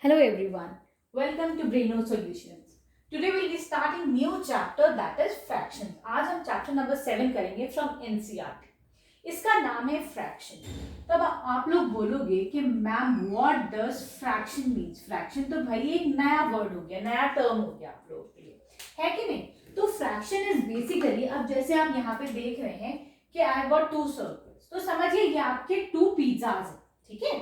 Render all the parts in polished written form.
Hello everyone, welcome to Braino Solutions. Today we'll be starting new chapter that is fractions. आज हम chapter number 7 करेंगे from NCERT. इसका नाम है fraction. तब आप लोग बोलोगे कि ma'am what does fraction means? Fraction तो भाई एक नया word हो गया, नया term हो गया आप लोगों के लिए, है कि नहीं? तो fraction is basically, अब जैसे आप यहाँ पे देख रहे हैं कि I got two circles, तो समझिए ये आपके two pizzas हैं, ठीक है?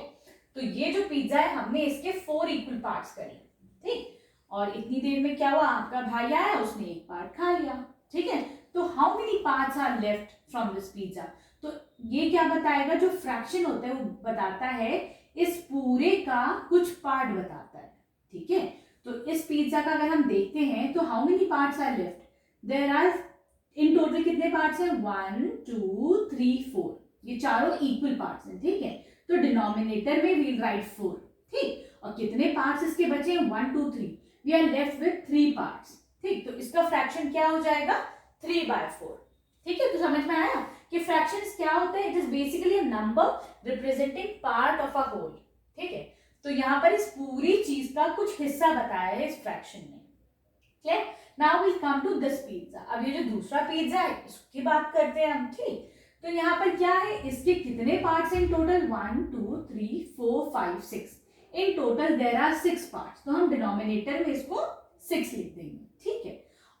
तो ये जो पिज्जा है हमने इसके 4 इक्वल पार्ट्स करे, ठीक। और इतनी देर में क्या हुआ, आपका भाई आया, उसने एक पार्ट खा लिया, ठीक है। तो how many parts are left from this pizza? तो ये क्या बताएगा, जो फ्रैक्शन होता है वो बताता है इस पूरे का कुछ पार्ट बताता है, ठीक है। तो इस पिज्जा का अगर हम देखते हैं तो how many parts are left? There are in total कितने पार्ट्स हैं? 1 2 3 4, ये चारों इक्वल पार्ट्स हैं, ठीक है। तो डिनोमिनेटर में वील राइट 4, ठीक। और कितने पार्ट्स इसके बचे? 1 2 3, we are left with 3 parts, ठीक। तो इसका फ्रैक्शन क्या हो जाएगा? 3/4, ठीक है। तो समझ में आया कि फ्रैक्शंस क्या होता है? It is basically a number representing part of a whole, ठीक है। तो यहाँ पर इस पूरी चीज का कुछ हिस्सा बताया है इस फ्रैक्शन में, clear. Now we come to this pizza. अब ये जो दूसरा पिज्जा है इसकी बात करते हैं हम, ठीक। तो यहाँ पर क्या है, इसके कितने parts in total? 1 2 3 4 5 6, in total there are 6 parts. तो हम डिनोमिनेटर में इसको 6 लिख देंगे, ठीक है।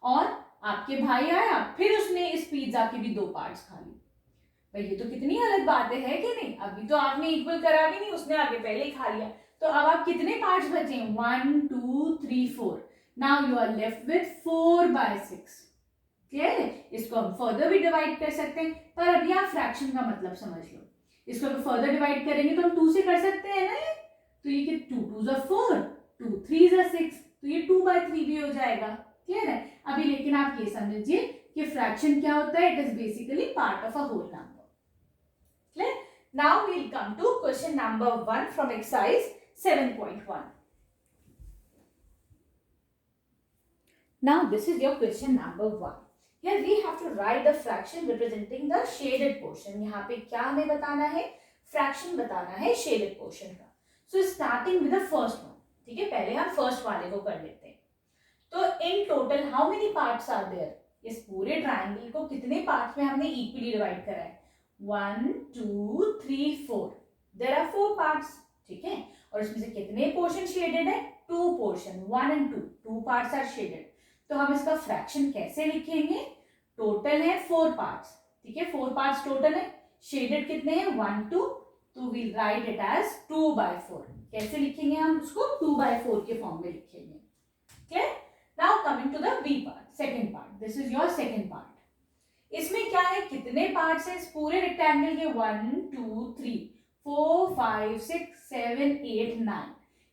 और आपके भाई आया, फिर उसने इस पिज्जा के भी 2 पार्ट्स खा लिए। भाई ये तो कितनी अलग बात है कि नहीं? अभी तो आपने इक्वल करा भी नहीं, उसने आगे पहले ही खा लिया। तो अब आप कितने पार्ट्स बचे? 1 2 3 4। Now you are left with 4/6, clear है। इसको हम फर्दर भी डिवाइड कर सकते हैं, पर अभी आप फ्रैक्शन का मतलब समझ लो। इसको अगर फर्दर डिवाइड करेंगे तो हम 2 से कर सकते हैं ना, तो ये 2 2 ज़ा 4, 2 3 ज़ा 6, तो ये 2/3 भी हो जाएगा, क्लियर है। अभी लेकिन आप ये समझिए कि फ्रैक्शन क्या होता है? It is basically part of a whole number, clear. Now we will come to question number 1 from exercise 7.1. Now this is your question number 1. Here we have to write the fraction representing the shaded portion. यहाँ पे क्या हमें बताना है? Fraction बताना है shaded portion का. So starting with the first one, ठीक है। पहले हम फर्स्ट वाले को कर लेते हैं। तो in total how many parts are there? इस पूरे ट्रायंगल को कितने पार्ट्स में हमने इक्वली डिवाइड करा है? 1 2 3 4, देयर आर 4 पार्ट्स, ठीक है। और इसमें से कितने पोर्शन शेडेड है? 2 portion, 1 and 2, 2 parts are shaded. तो हम इसका फ्रैक्शन कैसे लिखेंगे? टोटल है 4 पार्ट्स, ठीक है। 4 पार्ट्स टोटल है, शेडेड कितने हैं? 1 2, तो वील राइट इट एज 2/4। कैसे लिखेंगे हम उसको? 2/4 के फॉर्म में लिखेंगे, clear. Now coming to the B part, second part. This is your second part. इसमें क्या है, कितने पार्ट्स हैं इस पूरे रेक्टेंगल के? 1 2 3 4 5 6 7 8 9।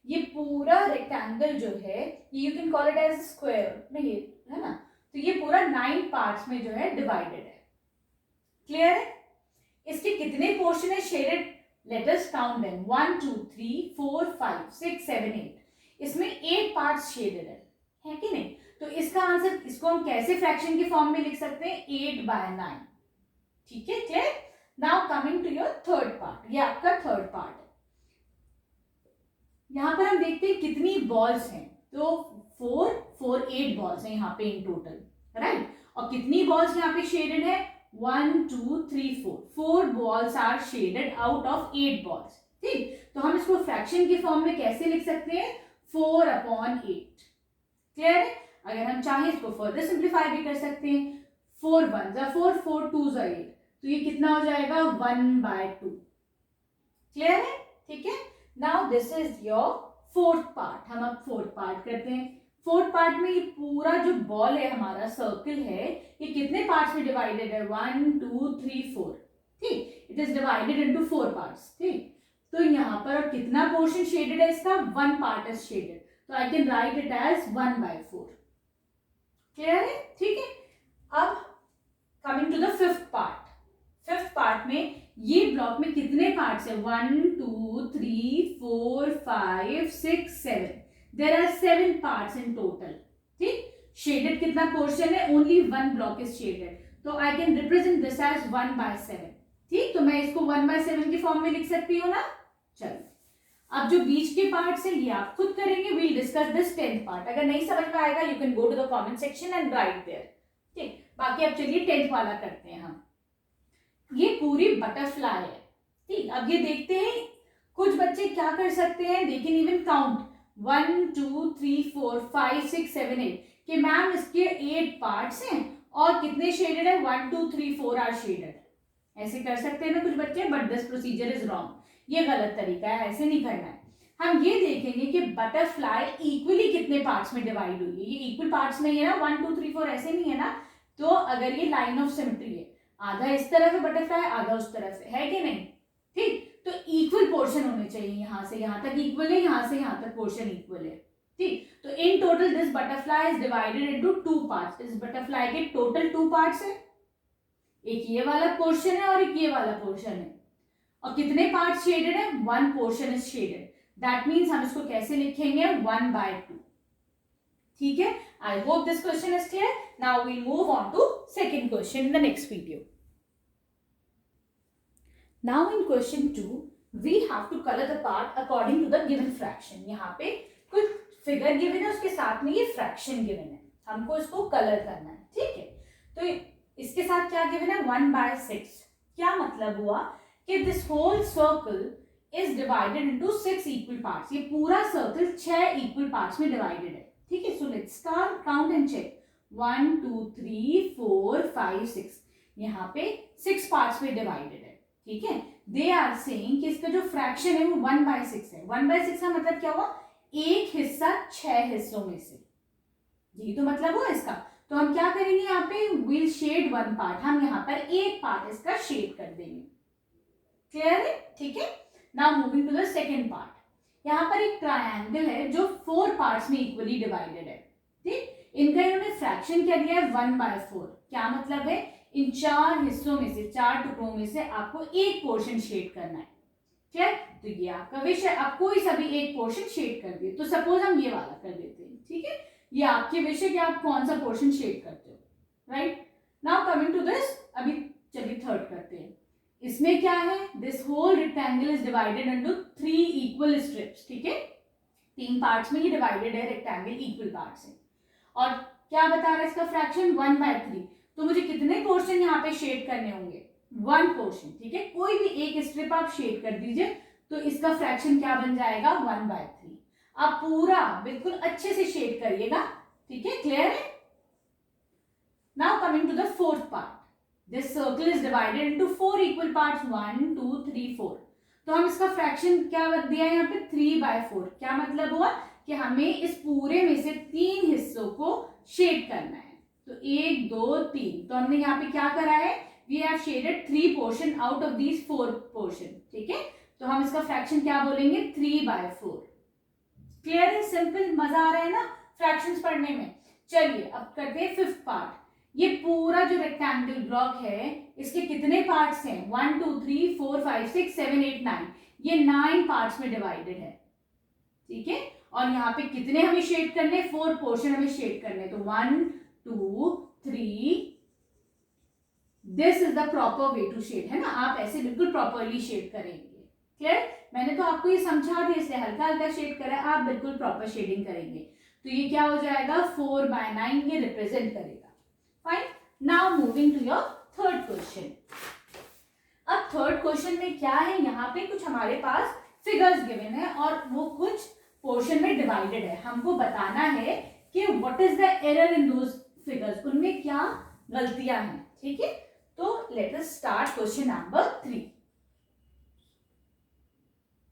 ये पूरा रेक्टेंगल जो है, you can call it as square, नहीं है ना। तो ये पूरा 9 पार्ट्स में जो है डिवाइडेड है, क्लियर है। इसके कितने पोर्शन है shaded? Let us count them, 1 2 3 4 5 6 7 8। इसमें 8 पार्ट्स शेडेड है कि नहीं? तो इसका आंसर, इसको हम कैसे फ्रैक्शन के फॉर्म में लिख सकते हैं? 8/9, ठीक है, clear. Now coming to your third part, ये आपका थर्ड पार्ट है। यहाँ पर हम देखते हैं कितनी बॉल्स हैं, तो 8 बॉल्स हैं यहाँ पे इन टोटल, राइट। और कितनी बॉल्स यहाँ पे शेडेड है? 1 2 3 4, 4 balls are shaded out of 8 balls, ठीक। तो हम इसको फ्रैक्शन के फॉर्म में कैसे लिख सकते हैं? 4/8, क्लियर है। अगर हम चाहें इसको फर्दर सिंप्लीफाई भी कर सकते हैं। 4 1 ज़ा 4, 4 2 ज़ा 8, तो ये कितना हो जाएगा? 1/2, क्लियर है, ठीक है। Now this is your fourth part. हम अब फोर्थ पार्ट करते हैं। फोर्थ पार्ट में ये पूरा जो बॉल है, हमारा सर्कल है, ये कितने पार्ट्स में डिवाइडेड है? 1 2 3 4, ठीक। It is divided into 4 parts, ठीक। तो यहाँ पर कितना पोर्शन शेडेड है इसका? 1 पार्ट इज शेडेड, तो I can write it as 1/4, clear है, ठीक है। अब coming to the fifth part. Fifth part में ये ब्लॉक में कितने पार्ट्स है? 1 2 3 4 5 6 7, there are 7 parts in total, ठीक। शेडेड कितना पोर्शन है? ओनली 1 ब्लॉक इज शेडेड, तो I can represent this as 1/7, ठीक। तो मैं इसको 1/7 के फॉर्म में लिख सकती हूँ ना। चलो अब जो बीच के पार्ट्स है ये आप खुद करेंगे. We'll discuss this 10th part. अगर नहीं समझ में आएगा you can go to the comment section and write there. ठीक, बाकी अब चलिए 10th वाला करते हैं हम. ये पूरी बटरफ्लाई है. ठीक, अब ये देखते हैं कुछ बच्चे क्या कर सकते हैं. दे कैन इवन काउंट 1 2 3 4 5 6 7 8 कि मैम इसके 8 पार्ट्स हैं और कितने शेडेड है. 1 2 3 4 आर शेडेड. ऐसे कर सकते हैं ना कुछ बच्चे, but this procedure is wrong. ये गलत तरीका है, ऐसे नहीं करना है. हम ये देखेंगे कि बटरफ्लाई इक्वली कितने पार्ट्स में डिवाइड हुई है. ये इक्वल पार्ट्स में ही है ना, 1 2 3 4 ऐसे नहीं है ना. तो अगर ये लाइन ऑफ सिमेट्री है, आधा इस तरफ है बटरफ्लाई, आधा उस तरफ है कि नहीं. ठीक, तो इक्वल पोर्शन होने चाहिए. यहां से यहां तक इक्वल है, यहां से यहां तक पोर्शन इक्वल है. ठीक, तो in total this butterfly is divided into 2 parts. इस बटरफ्लाई के टोटल 2 पार्ट्स है. एक ये वाला पोर्शन है और एक ये वाला पोर्शन है. और कितने पार्ट्स शेडेड है. 1 portion is shaded. That means हम इसको कैसे लिखेंगे, 1/2. ठीक है. I hope this question is clear. Now we move on to second question in the next video. Now in question 2, we have to color the part according to the given fraction. यहाँ पे कुछ figure given है, उसके साथ में ये fraction given है. हमको इसको कलर करना है. ठीक है, तो इसके साथ क्या गिवन है, 1/6. क्या मतलब हुआ कि this whole circle is divided into 6 equal parts. ये पूरा सर्कल 6 इक्वल पार्ट्स में डिवाइडेड है. ठीक है, so let's start count and check. 1 2 3 4 5 6. यहाँ पे 6 पार्ट्स में डिवाइडेड है. ठीक है, दे आर सेइंग कि इसका जो फ्रैक्शन है वो 1/6 है. 1/6 का मतलब क्या हुआ, एक हिस्सा 6 हिस्सों में से. यही तो मतलब हुआ इसका. तो हम क्या करेंगे, यहाँ पे विल शेड 1 पार्ट. हम यहाँ पर एक पार्ट इसका शेड कर देंगे. क्लियर है. ठीक है, now moving to the second part. यहाँ पर एक ट्रायंगल है जो 4 पार्ट्स में इक्वली डिवाइडेड है. ठीक, इनका इन्होंने फ्रैक्शन क्या दिया है, 1/4. क्या मतलब है, इन 4 हिस्सों में से, 4 टुकड़ों में से आपको एक पोर्शन शेड करना है. ठीक, तो ये आपका विषय. आप कोई सा भी एक पोर्शन शेड कर दिए. तो सपोज हम ये वाला कर देते हैं. ठीक है, ये आपके विषय कि आप कौन सा पोर्शन शेड करते हो. Right, now coming to this. अभी चलिए थर्ड करते हैं. इसमें क्या है, this whole rectangle is divided into 3 equal strips. ठीक है, 3 पार्ट्स में ही डिवाइडेड है रेक्टेंगल, इक्वल पार्ट्स है. और क्या बता रहा है इसका फ्रैक्शन, 1/3. तो मुझे कितने पोर्शन यहाँ पे शेड करने होंगे, 1 पोर्शन. ठीक है, कोई भी एक स्ट्रिप आप शेड कर दीजिए तो इसका फ्रैक्शन क्या बन जाएगा, 1/3. आप पूरा बिल्कुल अच्छे से शेड करिएगा. ठीक है, क्लियर है. Now coming to the fourth part. This circle is divided into 4 equal parts, 1 2 3 4. तो हम इसका फ्रैक्शन क्या दिया है यहाँ पे, 3/4. क्या मतलब हुआ कि हमें इस पूरे में से 3 हिस्सों को शेड करना है. तो 1 2 3. तो हमने यहाँ पे क्या करा है, we have shaded 3 portion out of these 4 portion. ठीक है, तो हम इसका फ्रैक्शन क्या बोलेंगे, 3/4. क्लियर है, सिंपल. मजा आ रहा है ना फ्रैक्शंस पढ़ने में. चलिए अब करते हैं फिफ्थ पार्ट. ये पूरा जो रेक्टेंगल ब्लॉक है इसके कितने पार्ट्स हैं, 1 2 3 4 5 6 7 8 9. ये 9 पार्ट्स में डिवाइडेड है. ठीक है, और यहाँ पे कितने हमें शेड करने, 4 पोर्शन हमें शेड करने. तो 1 2 3. This is the proper way to shade, है ना. आप ऐसे बिल्कुल प्रॉपरली शेड करेंगे. क्लियर, मैंने तो आपको ये समझा दिया इसलिए हल्का हल्का शेड करा है. आप बिल्कुल प्रॉपर शेडिंग करेंगे तो ये क्या हो जाएगा, 4/9 ये रिप्रेजेंट करेगा. Fine. Now moving to your third question. अब थर्ड क्वेश्चन में क्या है, यहाँ पे कुछ हमारे पास फिगर्स गिवन है और वो कुछ पोर्शन में डिवाइडेड है. हमको बताना है कि what is the error in those figures, उनमें क्या गलतियां हैं. ठीक है, तो let us start question number 3.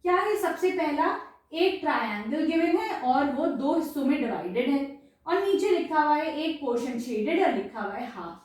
क्या है, सबसे पहला एक ट्रायंगल गिवन है और वो 2 हिस्सों में डिवाइडेड है और नीचे लिखा हुआ है एक पोर्शन शेडेड और लिखा हुआ है हाफ.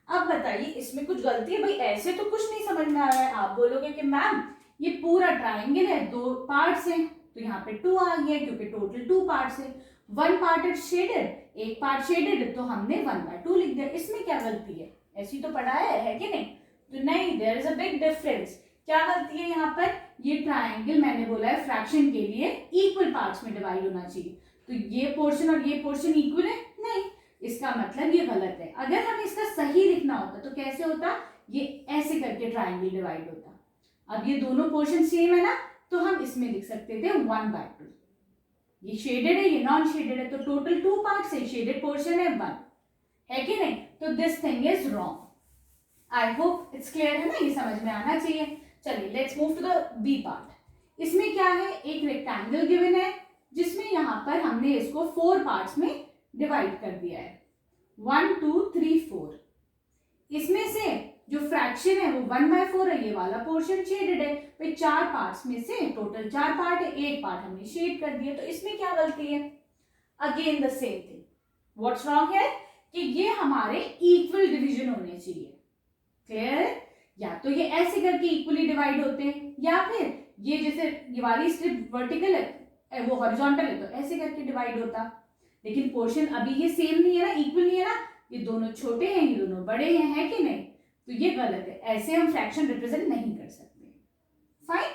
अब बताइए इसमें कुछ गलती है. भाई ऐसे तो कुछ नहीं समझ में आ रहा है. आप बोलोगे कि मैम ये पूरा ट्रायंगल है, 2 पार्ट्स हैं, तो यहाँ पे 2 आ गया क्योंकि टोटल 2 पार्ट्स है. 1 पार्ट इज शेडेड, एक पार्ट शेडेड, तो हमने 1/2 लिख दिया. इसमें क्या गलती है, ऐसी तो पढ़ा है कि नहीं. तो नहीं, there is a big difference. क्या गलती है यहाँ पर, ये ट्रायंगल मैंने बोला है फ्रैक्शन के लिए इक्वल पार्ट्स में डिवाइड होना चाहिए. तो ये पोर्शन और ये पोर्शन इक्वल है नहीं, इसका मतलब ये गलत है. अगर हमें इसका सही लिखना होता तो कैसे होता, ये ऐसे करके ट्रायंगल डिवाइड होता. अब ये दोनों पोर्शन सेम है ना, तो हम इसमें लिख सकते थे 1/2। ये शेडेड है, ये नॉन शेडेड है, तो टोटल 2 पार्ट्स है, शेडेड पोर्शन है 1, है कि नहीं? तो this thing is wrong. I hope it's clear है ना, ये समझ में आना चाहिए। चलिए let's move to the B part. इसमें क्या है, एक रेक्टेंगल गिवन है जिसमें यहाँ पर हमने इसको 4 पार्ट्स में डिवाइड कर दिया है, 1 2 3 4। इसमें से जो फ्रैक्शन है वो 1/4 है, ये वाला पोर्शन शेडेड है। भाई 4 पार्ट्स में से टोटल 4 पार्ट है, एक पार्ट हमने शेड कर दिया, तो इसमें क्या गलती है? Again the same thing, what's wrong है कि ये हमारे इक्वल डिवीजन होने चाहिए। क्लियर है? या तो ये ऐसे करके इक्वली डिवाइड होते हैं, या फिर ये जैसे ये वाली स्ट्रिप वर्टिकल है वो हॉरिजॉन्टल है, तो ऐसे करके डिवाइड होता। लेकिन पोर्शन अभी ये सेम नहीं है ना, इक्वल नहीं है ना, ये दोनों छोटे हैं, ये दोनों बड़े हैं, है कि नहीं? तो ये गलत है, ऐसे हम फ्रैक्शन रिप्रेजेंट नहीं कर सकते। Fine,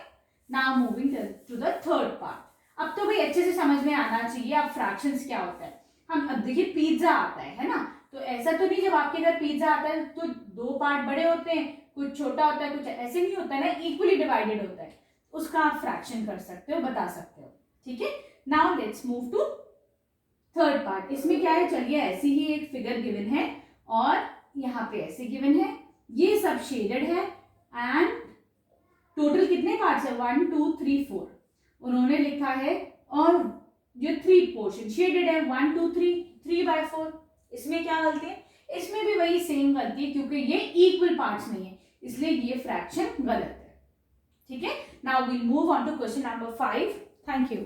now moving to the third part. अब तो भाई अच्छे से समझ में आना चाहिए अब फ्रैक्शंस क्या होता है। हम अब देखिए पिज्जा आता है ना, तो ऐसा तो नहीं जब आपके घर पिज्जा आता है तो 2 पार्ट बड़े होते हैं, कुछ छोटा होता है, कुछ ऐसे नहीं होता है ना, इक्वली डिवाइडेड होता है, उसका आप फ्रैक्शन कर सकते हो, बता सकते हो। ठीक है, now let's move to third part. इसमें क्या है, चलिए ऐसी ही एक फिगर गिवन है और यहाँ पे ऐसे गिवन है, ये सब शेडेड है एंड टोटल कितने पार्ट्स है, 1 2 3 4 उन्होंने लिखा है, और जो 3 पोर्शन शेडेड है 1 2 3 3/4। इसमें क्या गलती है? इसमें भी वही सेम गलती है, क्योंकि ये इक्वल पार्ट्स नहीं है, इसलिए ये फ्रैक्शन गलत है। ठीक है, now we'll move on to question number 5। Thank you.